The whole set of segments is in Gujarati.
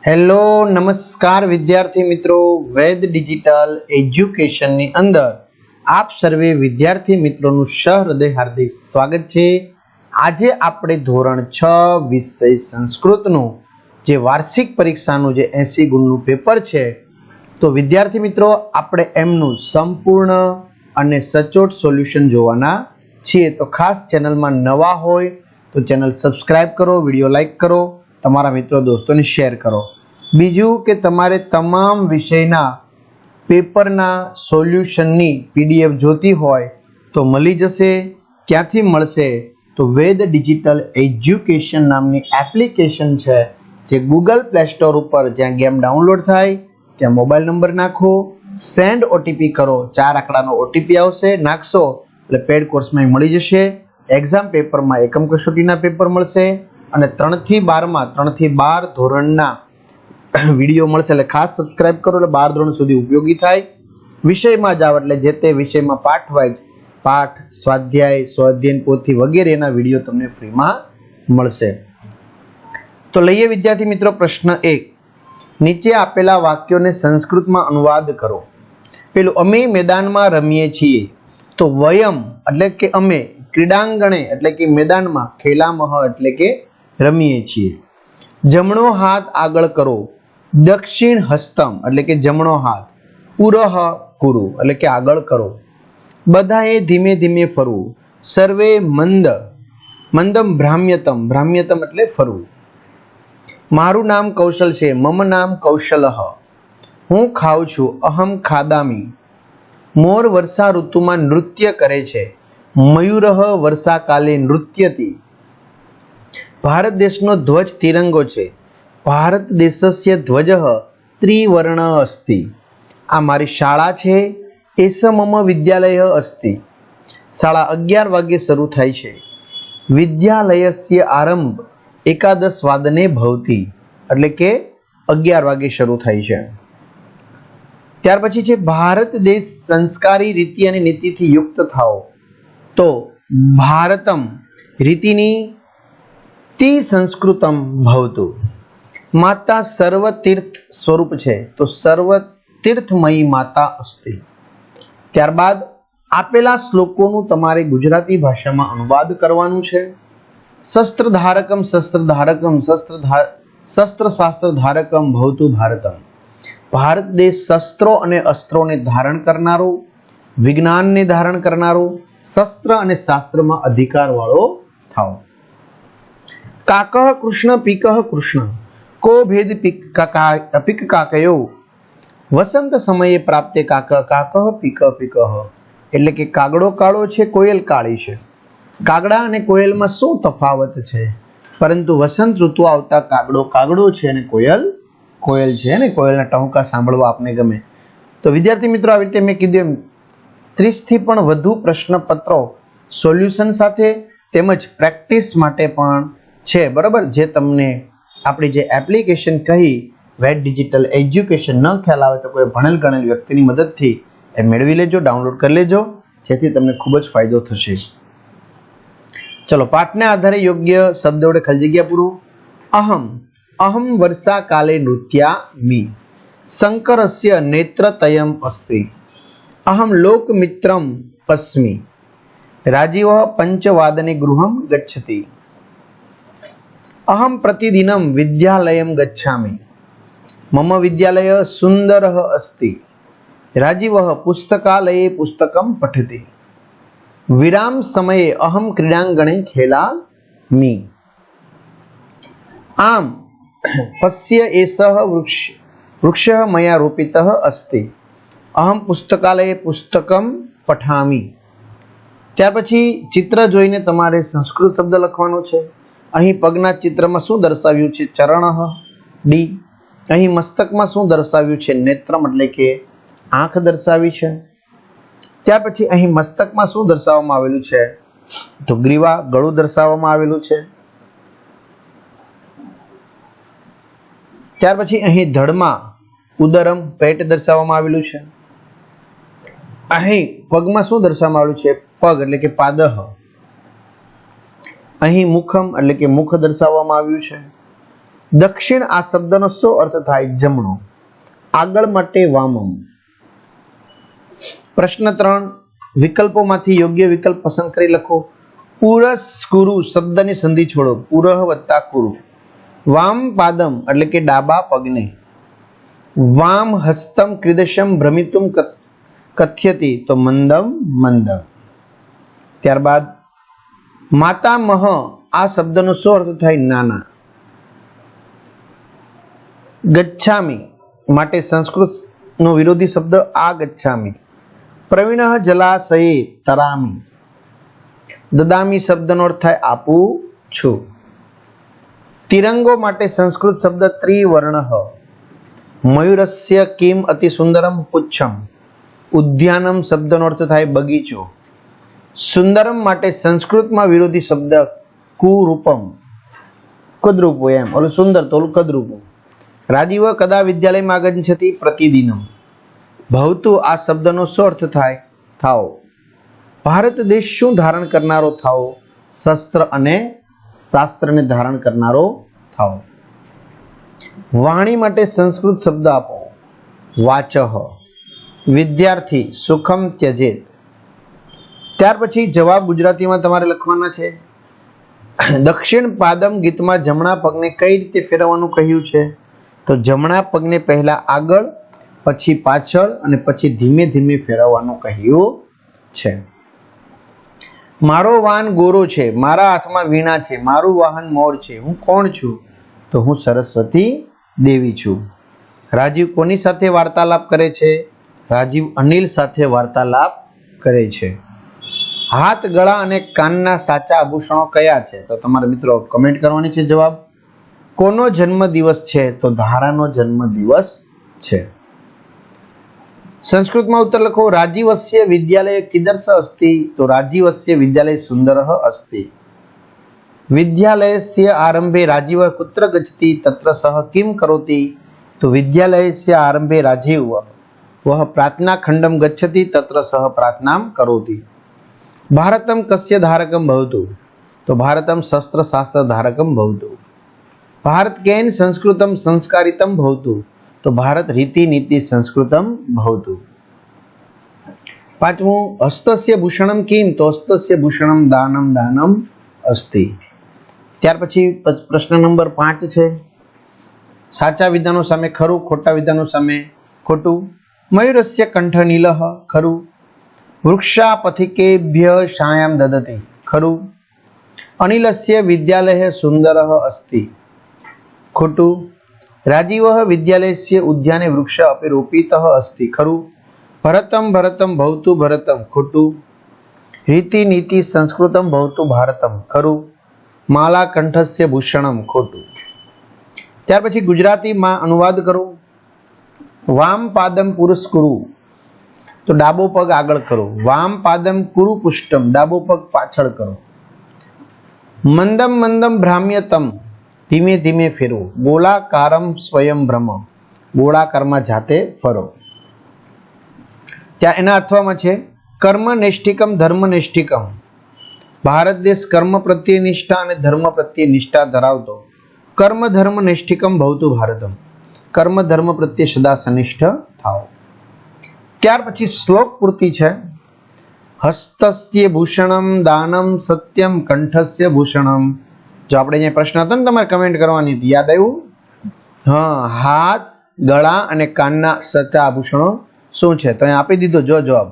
હેલો નમસ્કાર વિદ્યાર્થી મિત્રો, વેદ ડિજિટલ એજ્યુકેશનની અંદર આપ સર્વે વિદ્યાર્થી મિત્રોનું સહૃદય હાર્દિક સ્વાગત છે। આજે આપણે ધોરણ 6 વિષય સંસ્કૃતનું જે વાર્ષિક પરીક્ષાનું જે 80 ગુણનું પેપર છે, તો વિદ્યાર્થી મિત્રો આપણે એમનું સંપૂર્ણ અને સચોટ સોલ્યુશન જોવાના છીએ। તો ખાસ ચેનલમાં નવા હોય તો ચેનલ સબસ્ક્રાઇબ કરો, વિડીયો લાઈક કરો, તમારા મિત્રો દોસ્તોને શેર કરો। બીજું કે તમારે તમામ વિષયના પેપરના સોલ્યુશનની પીડીએફ જોતી હોય તો મળી જશે। ક્યાંથી મળશે? તો વેદ ડિજિટલ એજ્યુકેશન નામની એપ્લિકેશન છે, જે ગૂગલ પ્લે સ્ટોર ઉપર જ્યાં ગેમ ડાઉનલોડ થાય ત્યાં મોબાઈલ નંબર નાખો, સેન્ડ ઓટીપી કરો, 4 આંકડાનો ઓટીપી આવશે, નાખશો એટલે પેડ કોર્સમાં મળી જશે। એક્ઝામ પેપરમાં એકમ કસોટીના પેપર મળશે અને 3 થી 12 ધોરણના વિડીયો મળશે। એટલે ખાસ સબસ્ક્રાઇબ કરો એટલે 12 ધોરણ સુધી ઉપયોગી થાય। વિષયમાં જાવ એટલે જે તે વિષયમાં પાઠ વાઇઝ પાઠ, સ્વાધ્યાય, સ્વાધ્યાયન પોથી વગેરેના વિડીયો તમને ફ્રીમાં મળશે। તો લઈએ વિદ્યાર્થી મિત્રો પ્રશ્ન 1, નીચે આપેલા વાક્યોને સંસ્કૃતમાં અનુવાદ કરો। પેલું, અમે મેદાનમાં રમીએ છીએ, તો વયમ એટલે કે અમે, ક્રીડાંગણે એટલે કે મેદાનમાં, ખેલામહ એટલે કે રમીએ છીએ। જમણો હાથ આગળ કરો, દક્ષિણ હસ્તમ એટલે કે જમણો હાથ, પુરઃ કુરુ એટલે કે આગળ કરો। બધાએ ધીમે ધીમે ફરવું, સર્વે મંદમ ભ્રામ્યતમ, ભ્રામ્યતમ એટલે ફરવું। મારું નામ કૌશલ છે, મમ નામ કૌશલઃ, હું ખાઉં છું, અહમ ખાદામી। મોર વર્ષા ઋતુમાં નૃત્ય કરે છે, મયુરઃ વર્ષાકાલે નૃત્યતિ। ભારત દેશનો ધ્વજ તિરંગો છે, ભારત દેશસ્ય ધ્વજઃ ત્રિવર્ણ અસ્તિ। આ મારી શાળા છે, એસ મમ વિદ્યાલય અસ્તિ। શાળા 11 વાગે શરૂ થાય છે, વિદ્યાલયસ્ય આરંભ એકાદશ વાદને ભવતિ એટલે કે 11 વાગે શરૂ થાય છે। ત્યાર પછી છે, ભારત દેશ સંસ્કારી રીતિ અને નીતિથી યુક્ત થાઓ, તો ભારતમ રીતિની તિ સંસ્કૃતમ ભવતુ। માતા સર્વ તીર્થ સ્વરૂપ છે, તો સર્વ તીર્થમયી માતા અસ્તિ। ત્યારબાદ આપેલા શ્લોકોનું તમારે ગુજરાતી ભાષામાં અનુવાદ કરવાનું છે। શસ્ત્ર ધારકમ શસ્ત્ર શાસ્ત્ર ધારકમ ભવતુ ભારતમ। ભારત દેશ શસ્ત્રો અને અસ્ત્રોને ધારણ કરનારું, વિજ્ઞાનને ધારણ કરનારું, શસ્ત્ર અને શાસ્ત્રમાં અધિકાર વાળો થાવ। કાકઃ કૃષ્ણ પીકઃ કૃષ્ણ, કો ભેદ પીક કાકયો, વસંત સમયે પ્રાપ્તે કાકઃ પીકઃ એટલે કે કાગડો કાળો છે, કોયલ કાળી છે। કાગડા અને કોયલમાં શું તફાવત છે? પરંતુ વસંત ઋતુ આવતા કાગડો કાગડો છે અને કોયલ કોયલ છે, અને કોયલના ટહુકા સાંભળવા આપને ગમે। તો વિદ્યાર્થી મિત્રો, આવી રીતે મેં કીધું એમ 30 થી પણ વધુ પ્રશ્નપત્રો સોલ્યુશન સાથે તેમજ પ્રેક્ટિસ માટે પણ છે, બરાબર? જે તમને આપણી જે એપ્લિકેશન કહી વેદ ડિજિટલ એજ્યુકેશન ન ખ્યાલ આવે તો કોઈ ભણેલ ગણેલ વ્યક્તિની મદદથી એ મેળવી લેજો, ડાઉનલોડ કરી લેજો, જેથી તમને ખૂબ જ ફાયદો થશે। ચલો, પાઠને આધારે યોગ્ય શબ્દ વડે ખાલી જગ્યા પૂરો। અહમ વર્ષા કાલે નૃત્યામિ, શંકરસ્ય નેત્રતયમ અસ્તિ, અહમ લોકમિત્રમ પસ્મિ, રાજીવઃ પંચવાદને ગૃહમ ગચ્છતિ, અહમ પ્રતિદિનમ વિદ્યાલયમ ગચ્છામિ, મમ વિદ્યાલય સુંદરઃ અસ્તિ, રાજીવઃ પુસ્તકાલયે પુસ્તકમ પઠતિ, વિરામ સમયે અહમ ક્રીડાંગણે ખેલામિ। આમ પશ્ય એષઃ વૃક્ષઃ મયા રોપિતઃ અસ્તિ, અહમ પુસ્તકાલયે પુસ્તકમ પઠામિ। ત્યાર પછી ચિત્ર જોઈને તમારે સંસ્કૃત શબ્દ લખવાનો છે। અહીં પગના ચિત્રમાં શું દર્શાવ્યું છે? ચરણઃ, ડી। અહીં મસ્તકમાં શું દર્શાવ્યું છે? નેત્રમ એટલે કે આંખ દર્શાવી છે। ત્યાર પછી અહીં મસ્તકમાં શું દર્શાવવામાં આવેલું છે? તો ગ્રીવા, ગળું દર્શાવવામાં આવેલું છે। ત્યાર પછી અહીં ધડમાં ઉદરમ, પેટ દર્શાવવામાં આવેલું છે। અહીં પગમાં શું દર્શાવવામાં આવેલું છે? પગ એટલે કે પાદહ। અહીં મુખમ એટલે કે મુખ દર્શાવવામાં આવ્યું છે। દક્ષિણ આ શબ્દનો શું અર્થ થાય? જમણો. આગળ માટે વામમ. પ્રશ્ન 3, વિકલ્પોમાંથી યોગ્ય વિકલ્પ પસંદ કરી લખો. પુરસ્કુરુ શબ્દની સંધિ છોડો. પુરહ વત્તા કુરુ. વામ પાદમ એટલે કે ડાબા પગને. વામ હસ્તમ ક્રીદશમ ભ્રમિતુમ કથ્યતિ તો મંદમ મંદમ. ત્યારબાદ માતામહ આ શબ્દનો શું અર્થ થાય? નાના. ગચ્છામિ માટે સંસ્કૃતનો વિરોધી શબ્દ આ ગચ્છામિ. પ્રવીણઃ જલાશયે તરામિ. દદામી શબ્દનો અર્થ થાય આપું છું. તિરંગો માટે સંસ્કૃત શબ્દ ત્રિવર્ણઃ. મયુરસ્ય કિમ અતિ સુંદરમ પુચ્છમ. ઉદ્યાનમ શબ્દનો અર્થ થાય બગીચો. સુંદરમ માટે સંસ્કૃતમાં વિરોધી શબ્દ કુરૂપમ. કદરૂપો એમ. ઓલું સુંદર તો ઓલું કદરૂપો. રાજીવ કદા વિદ્યાલયમાં આગંછતિ પ્રતિદિનમ. ભવતુ આ શબ્દનો શું અર્થ થાય? થાઓ. ભારત દેશ શું ધારણ કરનારો થાઓ? શસ્ત્ર અને શાસ્ત્રને ધારણ કરનારો થાઓ. વાણી માટે સંસ્કૃત શબ્દ આપો. વાચઃ. વિદ્યાર્થી સુખમ ત્યજેત. ત્યાર પછી જવાબ ગુજરાતીમાં તમારે લખવાના છે. દક્ષિણ પાદમ ગીતમાં જમણા પગને કઈ રીતે ફેરવવાનું કહ્યું છે? તો જમણા પગને પહેલા આગળ, પછી પાછળ અને પછી ધીમે ધીમે ફેરવવાનું કહ્યું છે. મારો વાહન ગોરો છે. મારા હાથમાં વીણા છે. મારું વાહન મોર છે. હું કોણ છું? તો હું સરસ્વતી દેવી છું. રાજીવ કોની સાથે વાર્તાલાપ કરે છે? રાજીવ અનિલ સાથે વાર્તાલાપ કરે છે. હાથ, ગળા અને કાનના સાચા આભૂષણો કયા છે? તો તમારા મિત્રો કમેન્ટ કરવાની છે જવાબ. કોનો જન્મદિવસ છે? તો ધારાનો જન્મદિવસ છે. સંસ્કૃતમાં ઉત્તર લખો. રાજીવસ્ય વિદ્યાલય કીદર્શ અસ્તિ. તો રાજીવસ્ય વિદ્યાલય સુંદરઃ અસ્તિ. વિદ્યાલયસ્ય આરંભે રાજીવ કુત્ર ગચ્છતિ તત્ર સહ કિમ કરોતિ. તો વિદ્યાલયસ્ય આરંભે રાજીવ વહ પ્રાર્થના ખંડમ ગચ્છતિ તત્ર સહ પ્રાર્થનામ કરોતિ. ભારતમ કસ્ય ધારકમ ભવતુ. તો ભારતમ શસ્ત્ર શાસ્ત્ર ધારકમ ભવતુ. ભારત કેન સંસ્કૃતમ સંસ્કારિતમ ભવતુ. તો ભારત રીતિ નીતિ સંસ્કૃતમ ભવતુ. પાંચમું હસ્તસ્ય ભૂષણમ કિમ. તો હસ્તસ્ય ભૂષણમ દાનમ દાનમ અસ્તિ. ત્યાર પછી પ્રશ્ન નંબર 5 છે. સાચા વિધાનો સામે ખરું, ખોટા વિધાનો સામે ખોટું. મયુરસ્ય કંઠ નીલઃ. ખરું. વૃક્ષા પથિકેભ્ય છાયામ દદતિ. ખરું. અનિલસ્ય વિદ્યાલય સુંદરઃ અસ્તિ. ખોટું. રાજીવઃ વિદ્યાલયસ્ય ઉદ્યાને વૃક્ષ અપि રોપિતઃ અસ્તિ. ખરું. ભરતમ ભરતમ ભવતુ ભરતમ. ખોટું. રીતિ નીતિ સંસ્કૃતમ ભવતુ ભારતમ. ખરું. માલા કંઠસ્ય ભૂષણમ. ખોટું. ત્યાર પછી ગુજરાતીમાં અનુવાદ કરો. વામ પાદમ પુરસ્કુરુ. તો ડાબો પગ આગળ કરો. વામ પાદમ કુરુ પુષ્ટમ. ડાબો પગ પાછળ કરો. મંદમ મંદમ ભ્રામ્યતમ. ધીમે ધીમે ફેરવો. ગોળાકારમ સ્વયં ભ્રમ. ગોળાકારમાં જાતે ફરો. ત્યાં એના અથવામાં છે કર્મ નૈષ્ઠિકમ ધર્મ નૈષ્ઠિકમ. ભારત દેશ કર્મ પ્રત્યે નિષ્ઠા અને ધર્મ પ્રત્યે નિષ્ઠા ધરાવતો. કર્મ ધર્મ નૈષ્ઠિકમ ભવતુ ભારતમ. કર્મ ધર્મ પ્રત્યે સદા સનિષ્ઠ થાઓ. ત્યાર પછી શ્લોક પૂર્તિ છે. હસ્તસ્ય ભૂષણમ દાનમ સત્યમ કંઠસ્ય ભૂષણમ. જો આપણે અહીંયા પ્રશ્ન હતો ને તમારે કમેન્ટ કરવાની હતી, યાદ આવ્યું? હા, હાથ, ગળા અને કાનના સચ્ચા આભૂષણો શું છે? તો અહીંયા આપી દીધો જો જવાબ.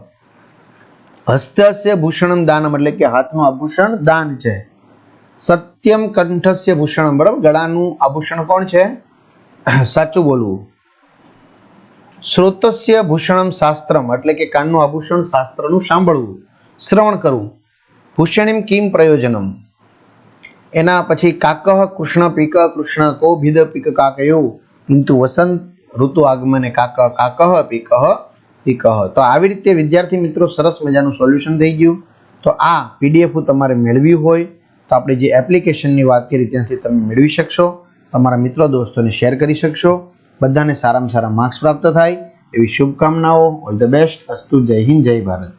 હસ્તસ્ય ભૂષણમ દાનમ એટલે કે હાથનું આભૂષણ દાન છે. સત્યમ કંઠસ્ય ભૂષણમ, બરાબર, ગળાનું આભૂષણ કોણ છે? સાચું બોલવું. શ્રોતસ્ય ભૂષણમ શાસ્ત્રમ એટલે કે કાનનું આભૂષણ શાસ્ત્રનું સાંભળવું, શ્રવણ કરવું. ભૂષણિમ કિમ પ્રયોજનમ. એના પછી કાકઃ કૃષ્ણ પીક કૃષ્ણ કો ભીદ પીક કાકયો કિંતુ વસંત ઋતુ આગમને કાકઃ કાકઃ પીકઃ પીકઃ. તો આવી રીતે વિદ્યાર્થી મિત્રો સરસ મજાનું સોલ્યુશન થઈ ગયું. તો આ પીડીએફ તમારે મેળવ્યું હોય તો આપણે જે એપ્લિકેશનની વાત કરી ત્યાંથી તમે મેળવી શકશો. તમારા મિત્રો દોસ્તોને શેર કરી શકશો. બધાને સારામાં સારા માર્ક્સ પ્રાપ્ત થાય એવી શુભકામનાઓ. All the best. અસ્તુ. જય હિન્દ, જય ભારત.